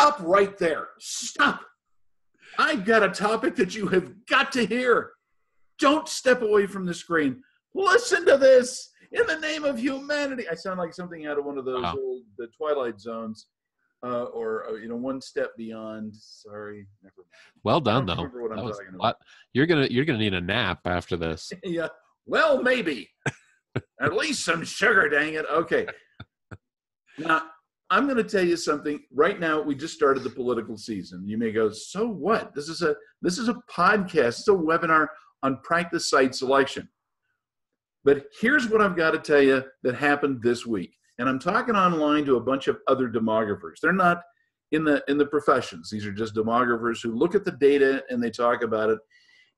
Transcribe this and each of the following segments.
stop right there. Stop. I've got a topic that you have got to hear. Don't step away from the screen. Listen to this in the name of humanity. I sound like something out of one of those old the Twilight Zones, or One Step Beyond. Sorry, never mind. Well done, though. Remember what I'm talking about. You're gonna need a nap after this. Yeah. Well, maybe. At least some sugar. Dang it. Okay. Now, I'm going to tell you something. Right now, we just started the political season. You may go, so what? This is a podcast. It's a webinar on practice site selection. But here's what I've got to tell you that happened this week. And I'm talking online to a bunch of other demographers. They're not in the professions. These are just demographers who look at the data and they talk about it.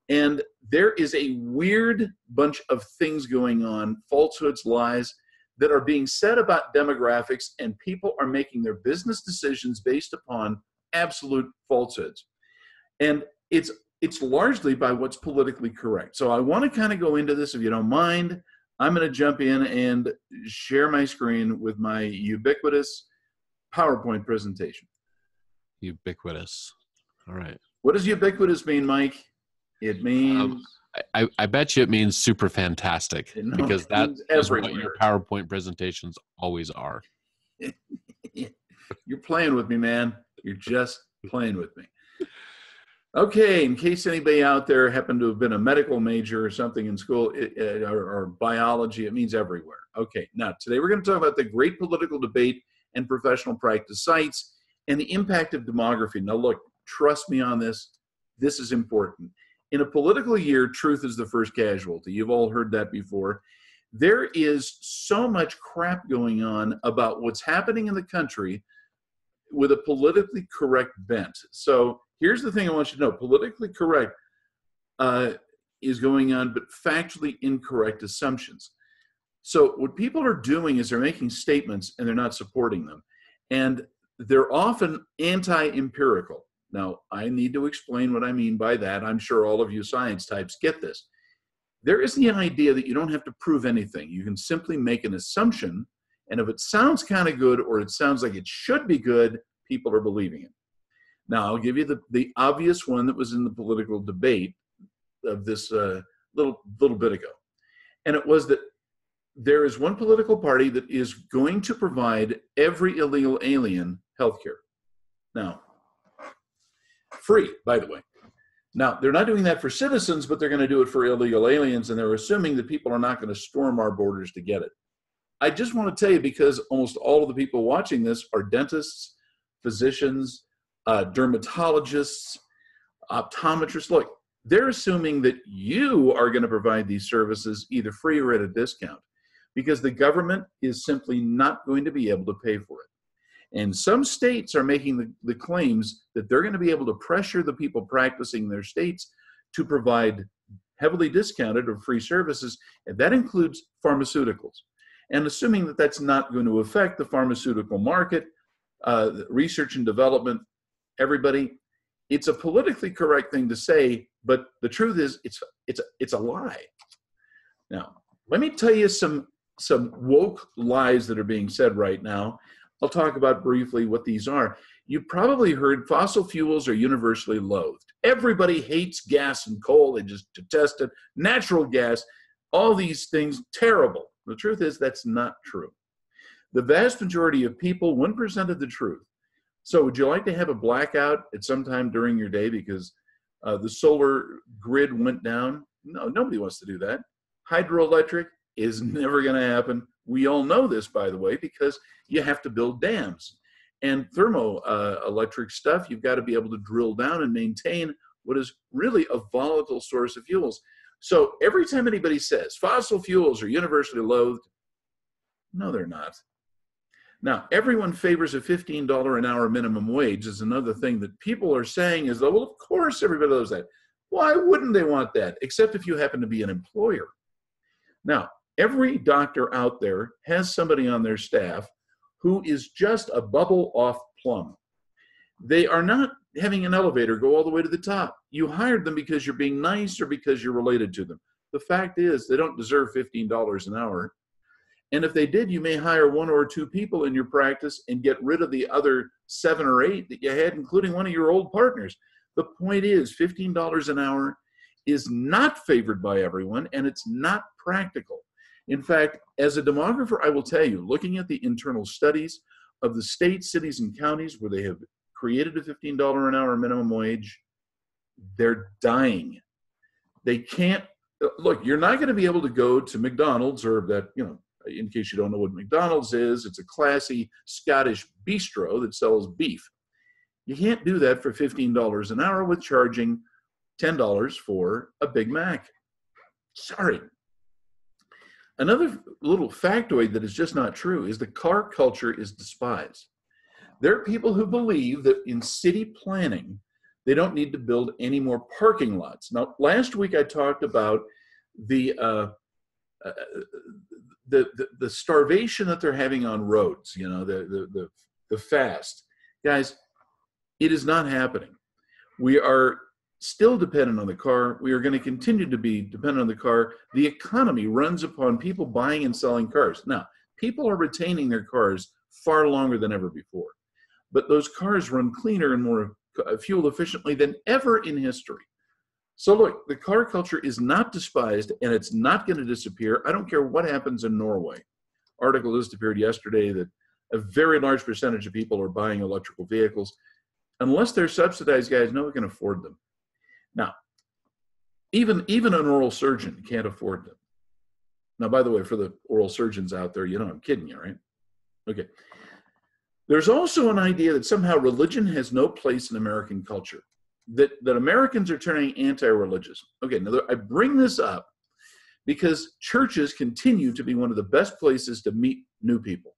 And there is a weird bunch of things going on, falsehoods, lies, that are being said about demographics, and people are making their business decisions based upon absolute falsehoods. And it's largely by what's politically correct. So I want to kind of go into this, if you don't mind. I'm going to jump in and share my screen with my ubiquitous PowerPoint presentation. Ubiquitous. All right. What does ubiquitous mean, Mike? It means... I bet you it means super fantastic, because that is what your PowerPoint presentations always are. You're playing with me, man. You're just playing with me. Okay, in case anybody out there happened to have been a medical major or something in school, or biology, it means everywhere. Okay, now today we're going to talk about the great political debate and professional practice sites and the impact of demography. Now look, trust me on this. This is important. In a political year, truth is the first casualty. You've all heard that before. There is so much crap going on about what's happening in the country with a politically correct bent. So here's the thing I want you to know. Politically correct is going on, but factually incorrect assumptions. So what people are doing is they're making statements and they're not supporting them. And they're often anti-empirical. Now, I need to explain what I mean by that. I'm sure all of you science types get this. There is the idea that you don't have to prove anything. You can simply make an assumption, and if it sounds kind of good or it sounds like it should be good, people are believing it. Now, I'll give you the obvious one that was in the political debate of this little bit ago. And it was that there is one political party that is going to provide every illegal alien health care. Now, free, by the way. Now, they're not doing that for citizens, but they're going to do it for illegal aliens, and they're assuming that people are not going to storm our borders to get it. I just want to tell you, because almost all of the people watching this are dentists, physicians, dermatologists, optometrists. Look, they're assuming that you are going to provide these services either free or at a discount, because the government is simply not going to be able to pay for it. And some states are making the claims that they're going to be able to pressure the people practicing in their states to provide heavily discounted or free services, and that includes pharmaceuticals. And assuming that that's not going to affect the pharmaceutical market, research and development, everybody, it's a politically correct thing to say, but the truth is it's a lie. Now, let me tell you some woke lies that are being said right now. I'll talk about briefly what these are. You've probably heard fossil fuels are universally loathed. Everybody hates gas and coal. They just detest it. Natural gas, all these things, terrible. The truth is that's not true. The vast majority of people, 1% of the truth. So would you like to have a blackout at some time during your day because the solar grid went down? No, nobody wants to do that. Hydroelectric is never going to happen. We all know this, by the way, because you have to build dams. And thermoelectric stuff, you've got to be able to drill down and maintain what is really a volatile source of fuels. So every time anybody says fossil fuels are universally loathed, no, they're not. Now, everyone favors a $15 an hour minimum wage is another thing that people are saying is, well, of course everybody loves that. Why wouldn't they want that? Except if you happen to be an employer. Now, every doctor out there has somebody on their staff who is just a bubble off plum. They are not having an elevator go all the way to the top. You hired them because you're being nice or because you're related to them. The fact is they don't deserve $15 an hour. And if they did, you may hire 1 or 2 people in your practice and get rid of the other 7 or 8 that you had, including one of your old partners. The point is, $15 an hour is not favored by everyone, and it's not practical. In fact, as a demographer, I will tell you, looking at the internal studies of the states, cities, and counties where they have created a $15 an hour minimum wage, they're dying. They can't, look, you're not going to be able to go to McDonald's, or that, in case you don't know what McDonald's is, it's a classy Scottish bistro that sells beef. You can't do that for $15 an hour with charging $10 for a Big Mac. Sorry. Another little factoid that is just not true is the car culture is despised. There are people who believe that in city planning, they don't need to build any more parking lots. Now, last week I talked about the starvation that they're having on roads, the fast. Guys, it is not happening. We are still dependent on the car. We are going to continue to be dependent on the car. The economy runs upon people buying and selling cars. Now, people are retaining their cars far longer than ever before, but those cars run cleaner and more fuel efficiently than ever in history. So look, the car culture is not despised, and it's not going to disappear. I don't care what happens in Norway. Article just appeared yesterday that a very large percentage of people are buying electrical vehicles. Unless they're subsidized, guys, no one can afford them. Now, even an oral surgeon can't afford them. Now, by the way, for the oral surgeons out there, I'm kidding you, right? Okay. There's also an idea that somehow religion has no place in American culture, that Americans are turning anti-religious. Okay, now I bring this up because churches continue to be one of the best places to meet new people,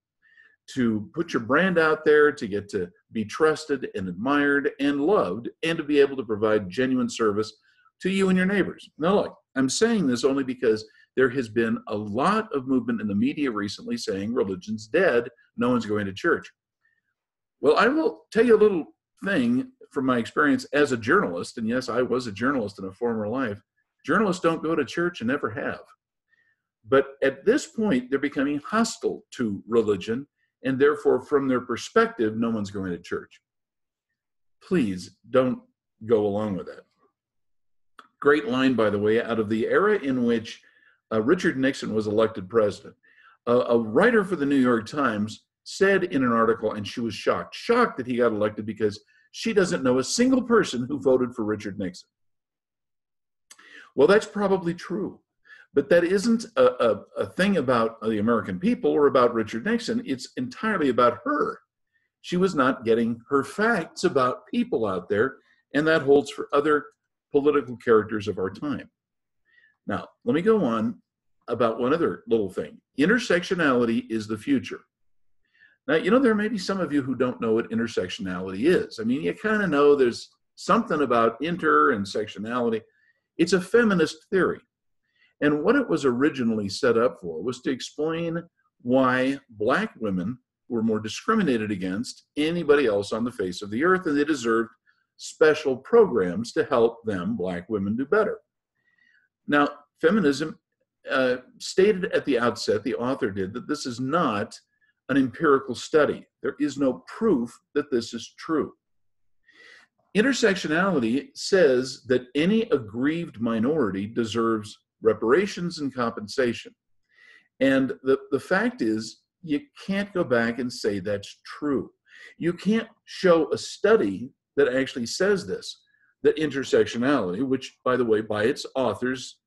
to put your brand out there, to get to be trusted and admired and loved, and to be able to provide genuine service to you and your neighbors. Now, look, I'm saying this only because there has been a lot of movement in the media recently saying religion's dead, no one's going to church. Well, I will tell you a little thing from my experience as a journalist, and yes, I was a journalist in a former life. Journalists don't go to church and never have. But at this point, they're becoming hostile to religion, and therefore, from their perspective, no one's going to church. Please don't go along with that. Great line, by the way, out of the era in which Richard Nixon was elected president. A writer for the New York Times said in an article, and she was shocked that he got elected because she doesn't know a single person who voted for Richard Nixon. Well, that's probably true. But that isn't a thing about the American people or about Richard Nixon. It's entirely about her. She was not getting her facts about people out there, and that holds for other political characters of our time. Now, let me go on about one other little thing. Intersectionality is the future. Now, there may be some of you who don't know what intersectionality is. I mean, you kind of know there's something about inter and sectionality. It's a feminist theory. And what it was originally set up for was to explain why Black women were more discriminated against anybody else on the face of the earth, and they deserved special programs to help them, Black women, do better. Now, feminism stated at the outset, the author did, that this is not an empirical study. There is no proof that this is true. Intersectionality says that any aggrieved minority deserves reparations and compensation. And the fact is, you can't go back and say that's true. You can't show a study that actually says this, that intersectionality, which, by the way, by its author's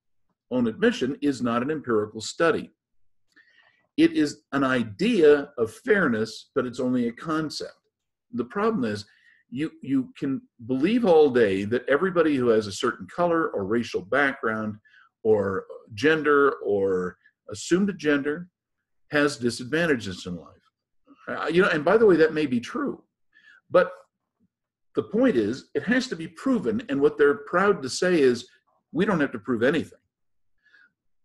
own admission, is not an empirical study. It is an idea of fairness, but it's only a concept. The problem is, you can believe all day that everybody who has a certain color or racial background or gender or assumed gender has disadvantages in life. And by the way, that may be true. But the point is, it has to be proven. And what they're proud to say is, we don't have to prove anything.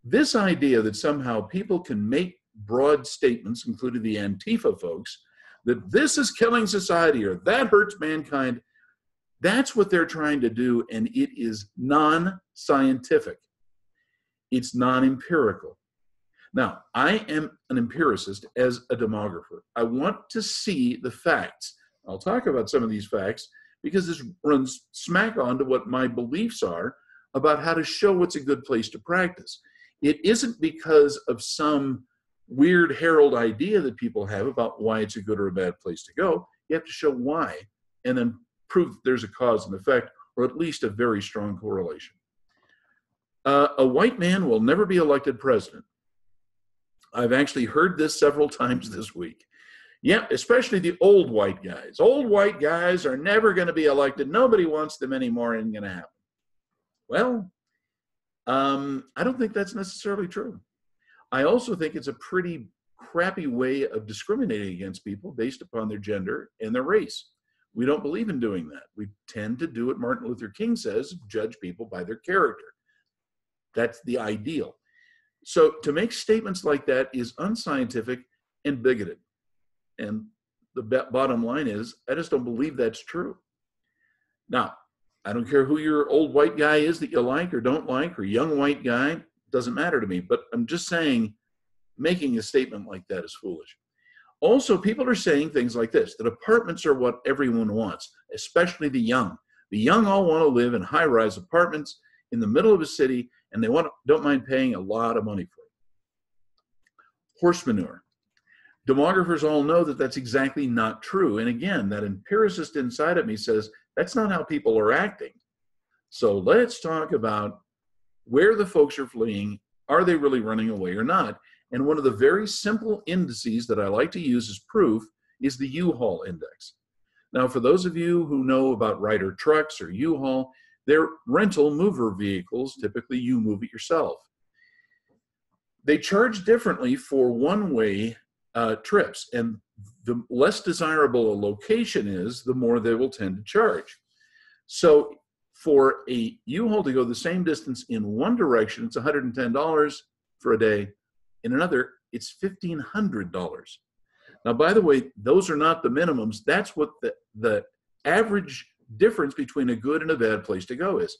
This idea that somehow people can make broad statements, including the Antifa folks, that this is killing society or that hurts mankind, that's what they're trying to do, and it is non-scientific. It's non-empirical. Now, I am an empiricist as a demographer. I want to see the facts. I'll talk about some of these facts because this runs smack on to what my beliefs are about how to show what's a good place to practice. It isn't because of some weird herald idea that people have about why it's a good or a bad place to go. You have to show why and then prove that there's a cause and effect, or at least a very strong correlation. A white man will never be elected president. I've actually heard this several times this week. Yeah, especially the old white guys. Old white guys are never going to be elected. Nobody wants them anymore. It ain't going to happen. Well, I don't think that's necessarily true. I also think it's a pretty crappy way of discriminating against people based upon their gender and their race. We don't believe in doing that. We tend to do what Martin Luther King says, judge people by their character. That's the ideal. So to make statements like that is unscientific and bigoted. And the bottom line is, I just don't believe that's true. Now, I don't care who your old white guy is that you like or don't like, or young white guy, doesn't matter to me. But I'm just saying, making a statement like that is foolish. Also, people are saying things like this, that apartments are what everyone wants, especially the young. The young all want to live in high-rise apartments in the middle of a city, and they don't mind paying a lot of money for it. Horse manure. Demographers all know that that's exactly not true. And again, that empiricist inside of me says, that's not how people are acting. So let's talk about where the folks are fleeing. Are they really running away or not? And one of the very simple indices that I like to use as proof is the Uhaul Index. Now, for those of you who know about Ryder trucks or U-Haul, they're rental mover vehicles. Typically, you move it yourself. They charge differently for one-way trips, and the less desirable a location is, the more they will tend to charge. So for a U-Haul to go the same distance in one direction, it's $110 for a day. In another, it's $1,500. Now, by the way, those are not the minimums. That's what the average difference between a good and a bad place to go is.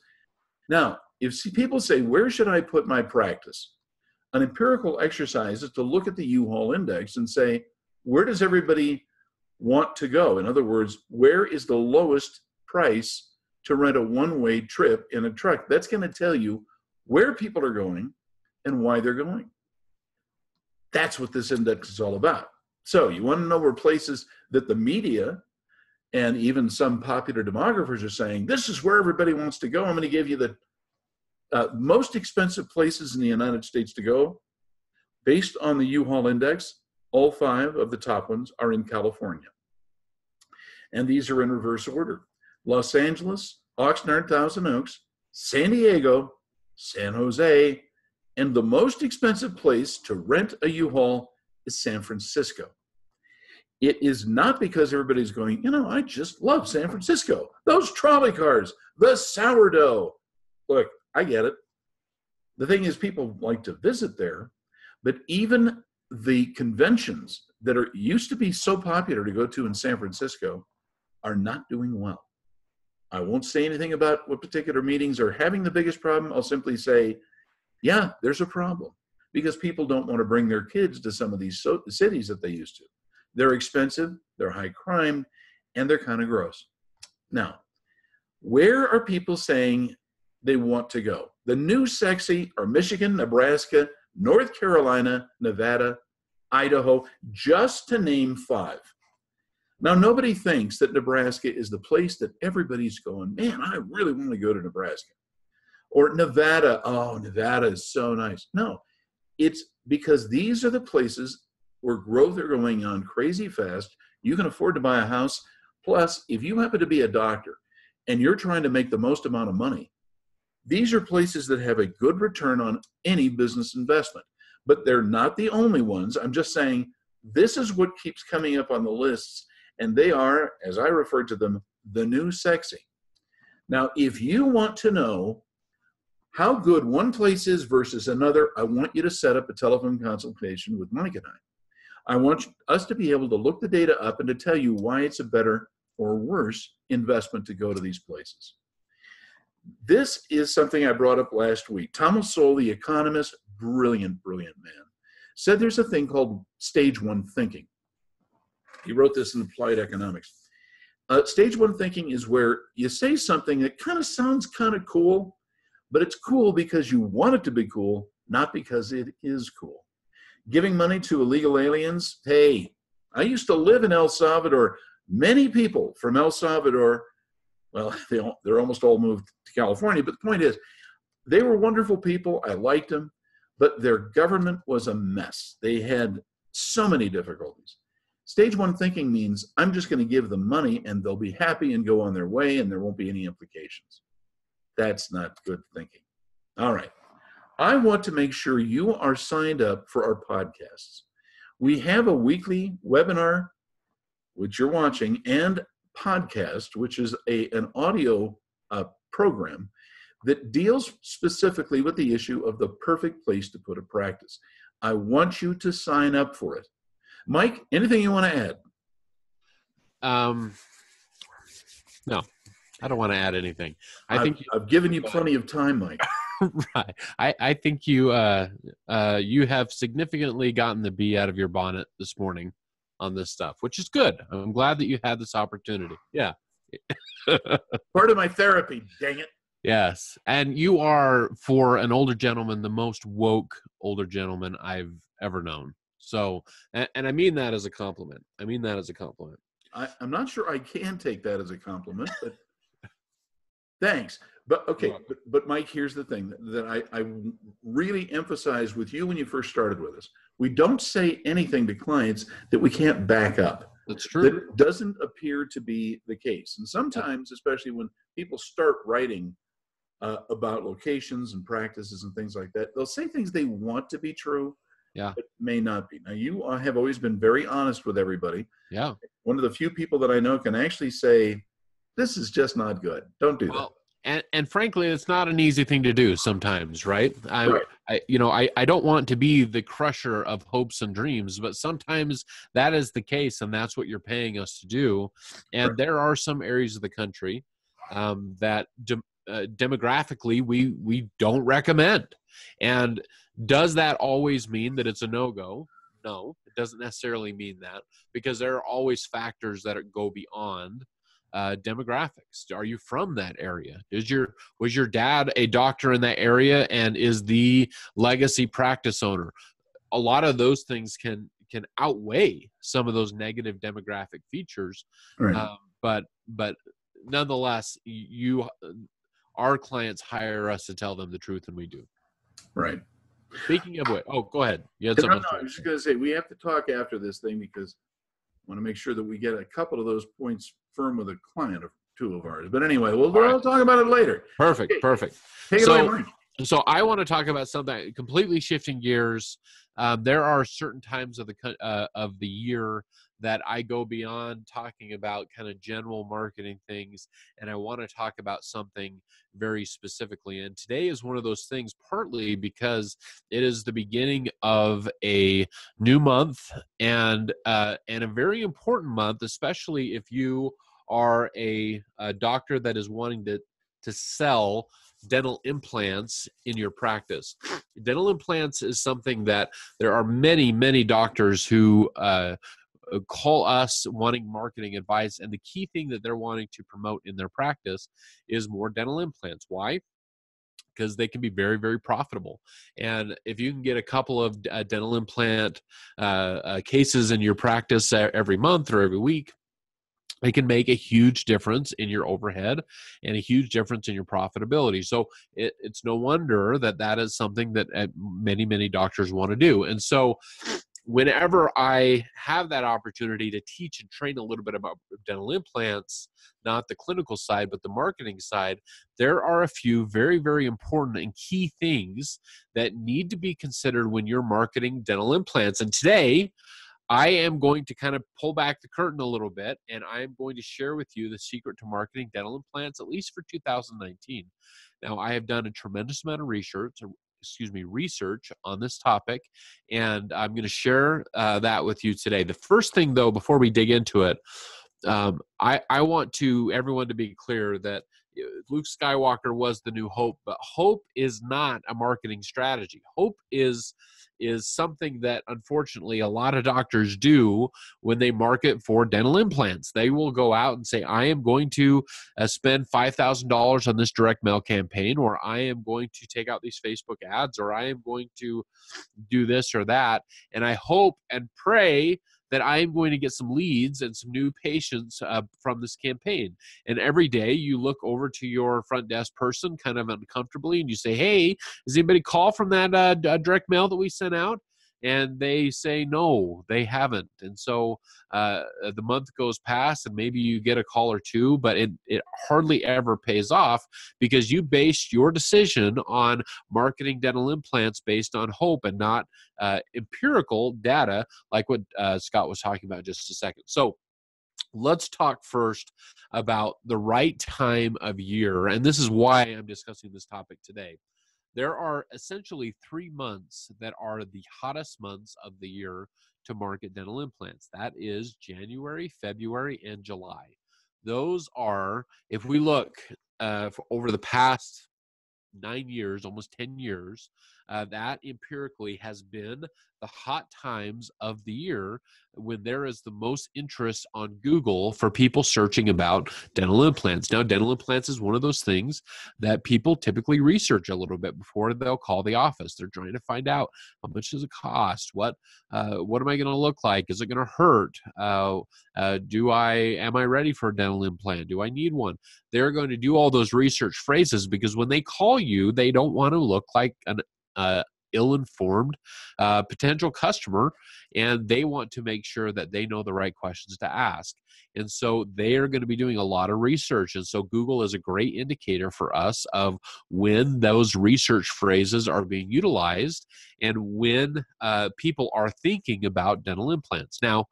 Now, if people say, where should I put my practice? An empirical exercise is to look at the Uhaul Index and say, where does everybody want to go? In other words, where is the lowest price to rent a one-way trip in a truck? That's going to tell you where people are going and why they're going. That's what this index is all about. So you want to know where places that the media and even some popular demographers are saying, this is where everybody wants to go. I'm going to give you the most expensive places in the United States to go. Based on the Uhaul Index, all 5 of the top ones are in California. And these are in reverse order. Los Angeles, Oxnard, Thousand Oaks, San Diego, San Jose, and the most expensive place to rent a U-Haul is San Francisco. It is not because everybody's going, you know, I just love San Francisco. Those trolley cars, the sourdough. Look, I get it. The thing is, people like to visit there, but even the conventions that used to be so popular to go to in San Francisco are not doing well. I won't say anything about what particular meetings are having the biggest problem. I'll simply say, yeah, there's a problem because people don't want to bring their kids to some of these cities that they used to. They're expensive, they're high crime, and they're kind of gross. Now, where are people saying they want to go? The new sexy are Michigan, Nebraska, North Carolina, Nevada, Idaho, just to name 5. Now, nobody thinks that Nebraska is the place that everybody's going, man, I really want to go to Nebraska. Or Nevada, oh, Nevada is so nice. No, it's because these are the places where growth are going on crazy fast. You can afford to buy a house. Plus, if you happen to be a doctor and you're trying to make the most amount of money, these are places that have a good return on any business investment. But they're not the only ones. I'm just saying this is what keeps coming up on the lists. And they are, as I refer to them, the new sexy. Now, if you want to know how good one place is versus another, I want you to set up a telephone consultation with Mike and I want us to be able to look the data up and to tell you why it's a better or worse investment to go to these places. This is something I brought up last week. Thomas Sowell, the economist, brilliant, brilliant man. said there's a thing called stage one thinking. He wrote this in Applied Economics. Stage one thinking is where you say something that kind of sounds kind of cool, but it's cool because you want it to be cool, not because it is cool. Giving money to illegal aliens. Hey, I used to live in El Salvador. Many people from El Salvador, well, they're almost all moved to California, but the point is, they were wonderful people. I liked them, but their government was a mess. They had so many difficulties. Stage one thinking means I'm just going to give them money and they'll be happy and go on their way and there won't be any implications. That's not good thinking. All right. I want to make sure you are signed up for our podcasts. We have a weekly webinar, which you're watching, and podcast, which is an audio program that deals specifically with the issue of the perfect place to put a practice. I want you to sign up for it. Mike, anything you want to add? No, I don't want to add anything. I've given you plenty of time, Mike. Right. I think you have significantly gotten the bee out of your bonnet this morning on this stuff, which is good. I'm glad that you had this opportunity. Yeah. Part of my therapy, dang it. Yes. And you are, for an older gentleman, the most woke older gentleman I've ever known. So, and I mean that as a compliment. I'm not sure I can take that as a compliment, but thanks. But okay, but Mike, here's the thing that I really emphasized with you when you first started with us. We don't say anything to clients that we can't back up. That's true. That doesn't appear to be the case. And sometimes, especially when people start writing about locations and practices and things like that, they'll say things they want to be true, but may not be. Now, you have always been very honest with everybody. Yeah. One of the few people that I know can actually say, this is just not good. Don't do that. And frankly, it's not an easy thing to do sometimes, right? I don't want to be the crusher of hopes and dreams, but sometimes that is the case, and that's what you're paying us to do. And there are some areas of the country that demographically we don't recommend. And does that always mean that it's a no-go? No, it doesn't necessarily mean that, because there are always factors that go beyond demographics. Are you from that area? Was your dad a doctor in that area and is the legacy practice owner? A lot of those things can outweigh some of those negative demographic features. Right. But nonetheless, our clients hire us to tell them the truth, and we do. Right. Speaking of which, go ahead. You had something. I was just going to say, we have to talk after this thing because I want to make sure that we get a couple of those points firm with a client or two of ours. But anyway, we'll talk about it later. Perfect. Okay. Perfect. Take it away, Mike. So I want to talk about something completely shifting gears. There are certain times of the year that I go beyond talking about kind of general marketing things, and I want to talk about something very specifically. And today is one of those things, partly because it is the beginning of a new month and a very important month, especially if you are a doctor that is wanting to sell dental implants in your practice. Dental implants is something that there are many, many doctors who call us wanting marketing advice, and the key thing that they're wanting to promote in their practice is more dental implants. Why? Because they can be very, very profitable. And if you can get a couple of dental implant cases in your practice every month or every week, it can make a huge difference in your overhead and a huge difference in your profitability. So it's no wonder that is something that many, many doctors want to do. And so whenever I have that opportunity to teach and train a little bit about dental implants, not the clinical side, but the marketing side, there are a few very, very important and key things that need to be considered when you're marketing dental implants. And today, I am going to kind of pull back the curtain a little bit, and I am going to share with you the secret to marketing dental implants, at least for 2019. Now, I have done a tremendous amount of research on this topic, and I'm going to share that with you today. The first thing, though, before we dig into it, I want everyone to be clear that Luke Skywalker was the new hope, but hope is not a marketing strategy. Hope is is something that unfortunately a lot of doctors do when they market for dental implants. They will go out and say, I am going to spend $5,000 on this direct mail campaign, or I am going to take out these Facebook ads, or I am going to do this or that. And I hope and pray that I am going to get some leads and some new patients from this campaign. And every day you look over to your front desk person kind of uncomfortably and you say, hey, does anybody call from that direct mail that we sent out? And they say, no, they haven't. And so the month goes past and maybe you get a call or two, but it hardly ever pays off because you based your decision on marketing dental implants based on hope and not empirical data like what Scott was talking about just a second. So let's talk first about the right time of year. And this is why I'm discussing this topic today. There are essentially 3 months that are the hottest months of the year to market dental implants. That is January, February, and July. Those are, if we look over the past 9 years, almost 10 years, that empirically has been the hot times of the year when there is the most interest on Google for people searching about dental implants. Now, dental implants is one of those things that people typically research a little bit before they'll call the office. They're trying to find out how much does it cost? What am I going to look like? Is it going to hurt? Am I ready for a dental implant? Do I need one? They're going to do all those research phrases because when they call you, they don't want to look like an ill-informed potential customer, and they want to make sure that they know the right questions to ask. And so they are going to be doing a lot of research. And so Google is a great indicator for us of when those research phrases are being utilized and when people are thinking about dental implants. Now,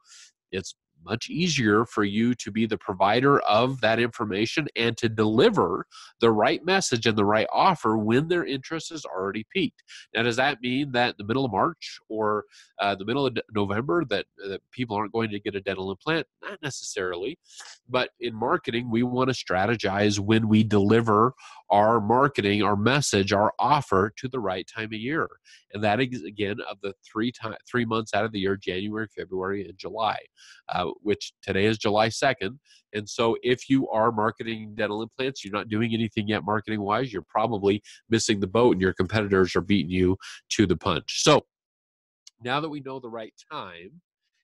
it's much easier for you to be the provider of that information and to deliver the right message and the right offer when their interest is already peaked. Now, does that mean that in the middle of March or the middle of November that people aren't going to get a dental implant? Not necessarily. But in marketing, we want to strategize when we deliver our marketing, our message, our offer to the right time of year. And that is, again, of the 3 months out of the year, January, February, and July. Which today is July 2nd. And so if you are marketing dental implants, you're not doing anything yet marketing wise, you're probably missing the boat and your competitors are beating you to the punch. So now that we know the right time,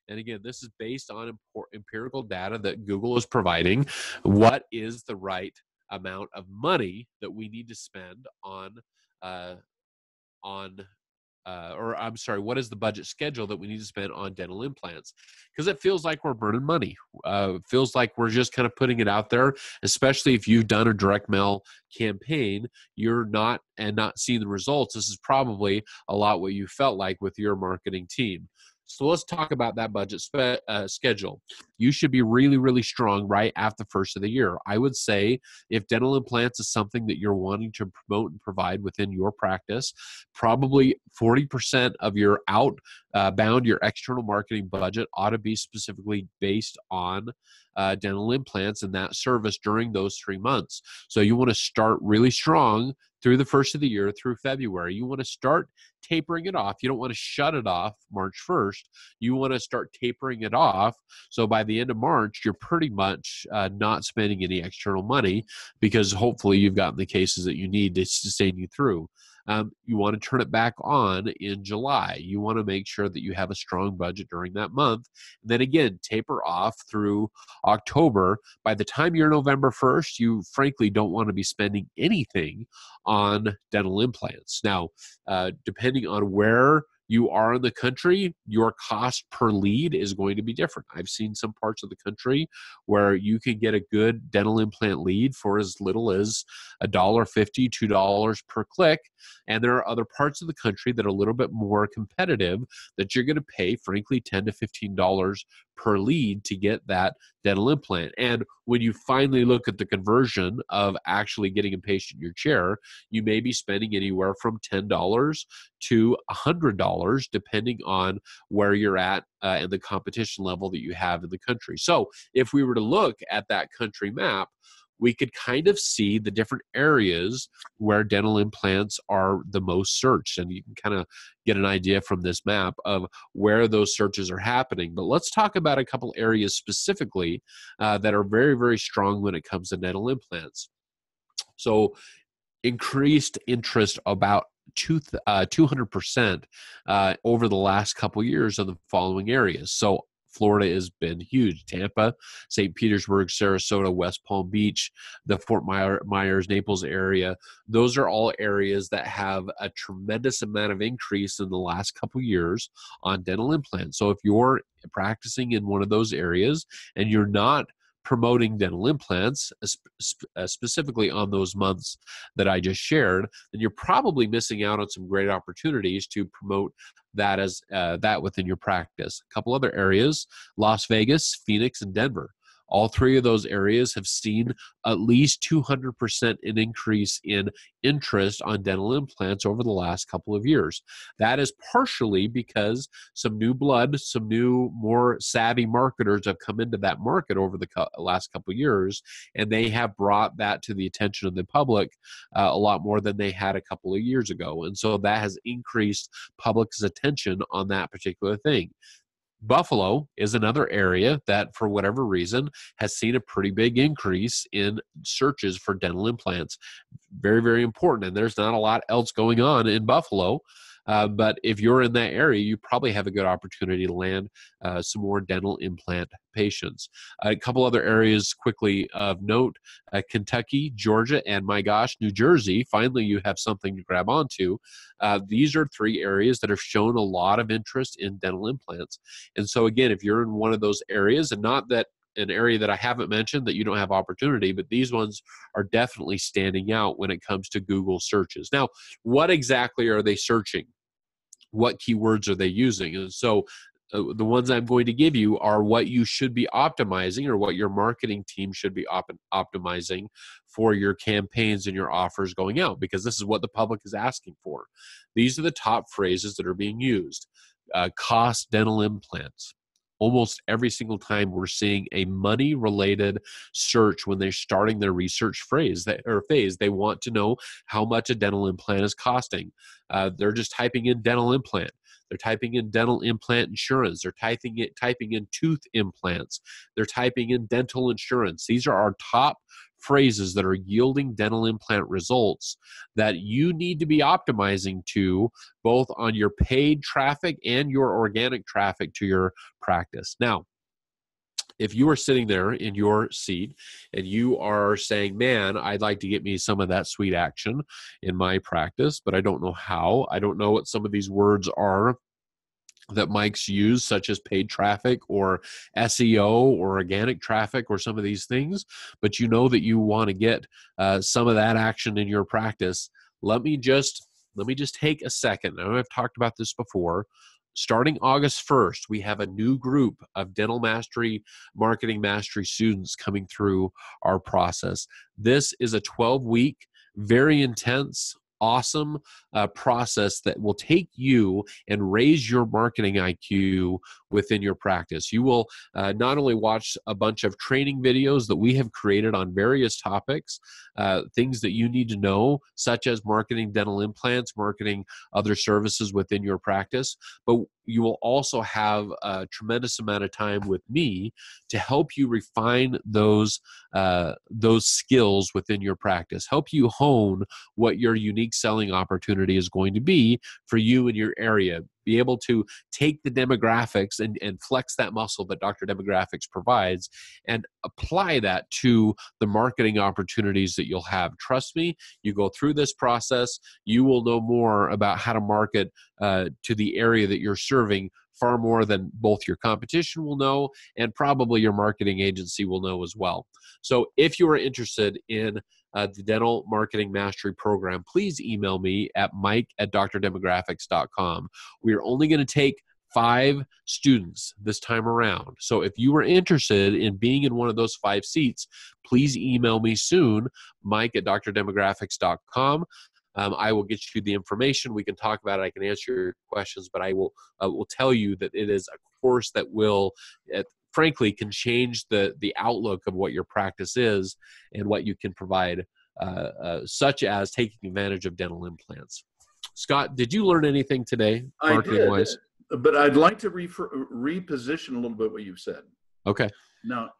and again, this is based on empirical data that Google is providing, what is the right amount of money that we need to spend what is the budget schedule that we need to spend on dental implants? Because it feels like we're burning money. It feels like we're just kind of putting it out there, especially if you've done a direct mail campaign, you're not seeing the results. This is probably a lot what you felt like with your marketing team. So let's talk about that budget schedule. You should be really, really strong right after the first of the year. I would say if dental implants is something that you're wanting to promote and provide within your practice, probably 40% of your outbound, your external marketing budget ought to be specifically based on dental implants and that service during those 3 months. So you want to start really strong through the first of the year through February. You want to start tapering it off. You don't want to shut it off March 1st. You want to start tapering it off. So by the end of March, you're pretty much not spending any external money because hopefully you've gotten the cases that you need to sustain you through. You want to turn it back on in July. You want to make sure that you have a strong budget during that month. And then again, taper off through October. By the time you're November 1st, you frankly don't want to be spending anything on dental implants. Now, depending on where you are in the country, your cost per lead is going to be different. I've seen some parts of the country where you can get a good dental implant lead for as little as $1.50, $2 per click. And there are other parts of the country that are a little bit more competitive that you're going to pay, frankly, $10 to $15 per lead to get that dental implant. And when you finally look at the conversion of actually getting a patient in your chair, you may be spending anywhere from $10 to $100, depending on where you're at and the competition level that you have in the country. So if we were to look at that country map, we could kind of see the different areas where dental implants are the most searched. And you can kind of get an idea from this map of where those searches are happening. But let's talk about a couple areas specifically that are very, very strong when it comes to dental implants. So increased interest about 200% over the last couple years in the following areas. So Florida has been huge. Tampa, St. Petersburg, Sarasota, West Palm Beach, the Fort Myers, Naples area. Those are all areas that have a tremendous amount of increase in the last couple years on dental implants. So if you're practicing in one of those areas and you're not promoting dental implants, specifically on those months that I just shared, then you're probably missing out on some great opportunities to promote that as that within your practice. A couple other areas: Las Vegas, Phoenix, and Denver. All three of those areas have seen at least 200% an increase in interest on dental implants over the last couple of years. That is partially because some new blood, some new, more savvy marketers have come into that market over the last couple of years, and they have brought that to the attention of the public a lot more than they had a couple of years ago. And so that has increased public's attention on that particular thing. Buffalo is another area that, for whatever reason, has seen a pretty big increase in searches for dental implants. Very, very important. And there's not a lot else going on in Buffalo. But if you're in that area, you probably have a good opportunity to land some more dental implant patients. A couple other areas quickly of note: Kentucky, Georgia, and my gosh, New Jersey. Finally, you have something to grab onto. These are three areas that have shown a lot of interest in dental implants. And so again, if you're in one of those areas, and not that an area that I haven't mentioned that you don't have opportunity, but these ones are definitely standing out when it comes to Google searches. Now, what exactly are they searching? What keywords are they using? And so the ones I'm going to give you are what you should be optimizing, or what your marketing team should be optimizing for your campaigns and your offers going out, because this is what the public is asking for. These are the top phrases that are being used. Cost dental implants. Almost every single time we're seeing a money-related search when they're starting their research phase. They want to know how much a dental implant is costing. They're just typing in dental implant. They're typing in dental implant insurance. They're typing in tooth implants. They're typing in dental insurance. These are our top phrases that are yielding dental implant results that you need to be optimizing to, both on your paid traffic and your organic traffic to your practice. Now, if you are sitting there in your seat and you are saying, man, I'd like to get me some of that sweet action in my practice, but I don't know how. I don't know what some of these words are that Mike's used, such as paid traffic or SEO or organic traffic or some of these things, but you know that you want to get some of that action in your practice. Let me just take a second. I know I've talked about this before. Starting August 1st, we have a new group of Dental Mastery, Marketing Mastery students coming through our process. This is a 12-week, very intense, awesome process that will take you and raise your marketing IQ within your practice. You will not only watch a bunch of training videos that we have created on various topics, things that you need to know, such as marketing dental implants, marketing other services within your practice, but you will also have a tremendous amount of time with me to help you refine those skills within your practice, help you hone what your unique selling opportunity is going to be for you in your area. Be able to take the demographics and flex that muscle that Dr. Demographics provides and apply that to the marketing opportunities that you'll have. Trust me, you go through this process, you will know more about how to market to the area that you're serving, far more than both your competition will know and probably your marketing agency will know as well. So if you are interested in the Dental Marketing Mastery Program, please email me at mike@drdemographics.com. We are only going to take 5 students this time around. So if you are interested in being in one of those 5 seats, please email me soon, mike@drdemographics.com. I will get you the information. We can talk about it. I can answer your questions, but I will tell you that it is a course that will, frankly can change the outlook of what your practice is and what you can provide, such as taking advantage of dental implants. Scott, did you learn anything today, marketing wise? But I'd like to reposition a little bit what you've said. Okay. Now,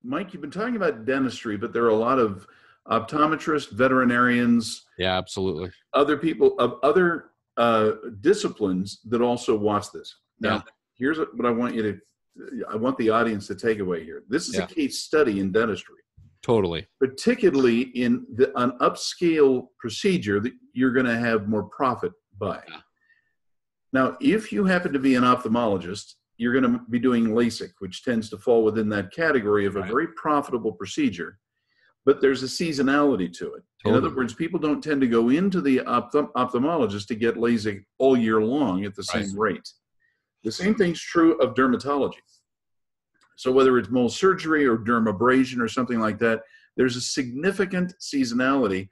Mike, you've been talking about dentistry, but there are a lot of optometrists, veterinarians, Yeah, absolutely, other people of other disciplines that also watch this. Now, here's what I want the audience to take away here. This is a case study in dentistry. Totally. Particularly in an upscale procedure that you're going to have more profit by. Yeah. Now, if you happen to be an ophthalmologist, you're going to be doing LASIK, which tends to fall within that category of a very profitable procedure, but there's a seasonality to it. Totally. In other words, people don't tend to go into the ophthalmologist to get LASIK all year long at the same rate. The same thing's true of dermatology. So whether it's Mohs surgery or dermabrasion or something like that, there's a significant seasonality.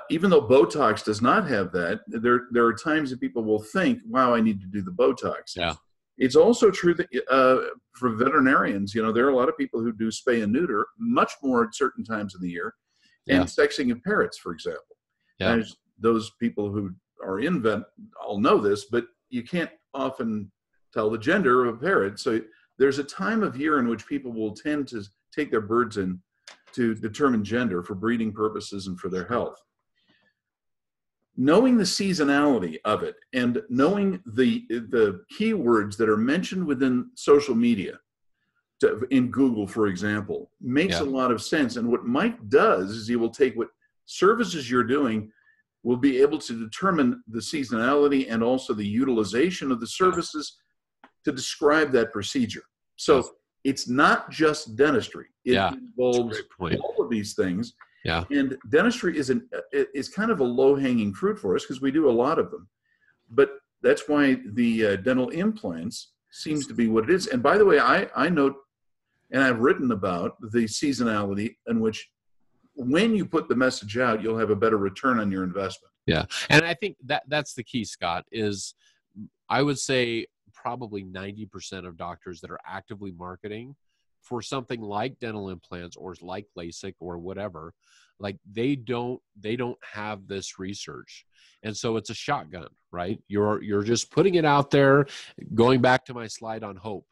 Even though Botox does not have that, there are times that people will think, wow, I need to do the Botox. Yeah. It's also true that for veterinarians, there are a lot of people who do spay and neuter much more at certain times of the year, and sexing of parrots, for example. Yeah. And those people who are in vet all know this, but you can't often tell the gender of a parrot. So there's a time of year in which people will tend to take their birds in to determine gender for breeding purposes and for their health. Knowing the seasonality of it and knowing the keywords that are mentioned within social media, in Google, for example, makes a lot of sense. And what Mike does is he will take what services you're doing, will be able to determine the seasonality and also the utilization of the services to describe that procedure. So it's not just dentistry. It involves all of these things. Yeah. And dentistry is kind of a low-hanging fruit for us because we do a lot of them. But that's why the dental implants seems to be what it is. And by the way, I note, and I've written about the seasonality in which when you put the message out, you'll have a better return on your investment. Yeah. And I think that's the key, Scott, is I would say probably 90% of doctors that are actively marketing for something like dental implants or like LASIK or whatever, like they don't have this research. And so it's a shotgun, right? You're just putting it out there. Going back to my slide on hope,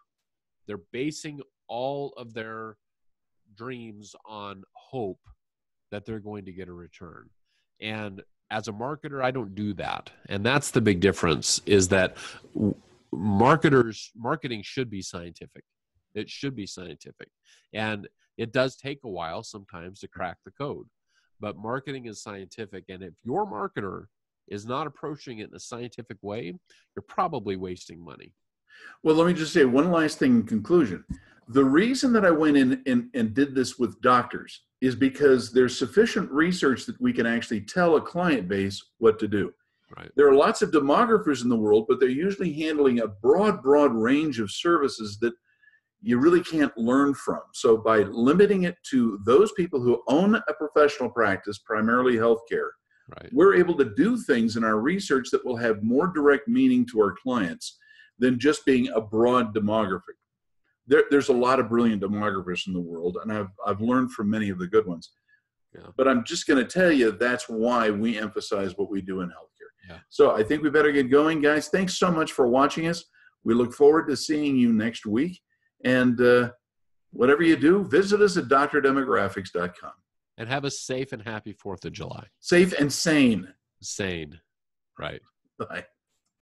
they're basing all of their dreams on hope that they're going to get a return. And as a marketer, I don't do that. And that's the big difference, is that marketing should be scientific. It should be scientific. And it does take a while sometimes to crack the code. But marketing is scientific. And if your marketer is not approaching it in a scientific way, you're probably wasting money. Well, let me just say one last thing in conclusion. The reason that I went in and did this with doctors is because there's sufficient research that we can actually tell a client base what to do. Right. There are lots of demographers in the world, but they're usually handling a broad range of services that you really can't learn from. So by limiting it to those people who own a professional practice, primarily healthcare, we're able to do things in our research that will have more direct meaning to our clients than just being a broad demographic. There's a lot of brilliant demographers in the world, and I've learned from many of the good ones. Yeah. But I'm just going to tell you that's why we emphasize what we do in healthcare. Yeah. So I think we better get going, guys. Thanks so much for watching us. We look forward to seeing you next week. And whatever you do, visit us at drdemographics.com. And have a safe and happy 4th of July. Safe and sane. Sane. Right. Bye.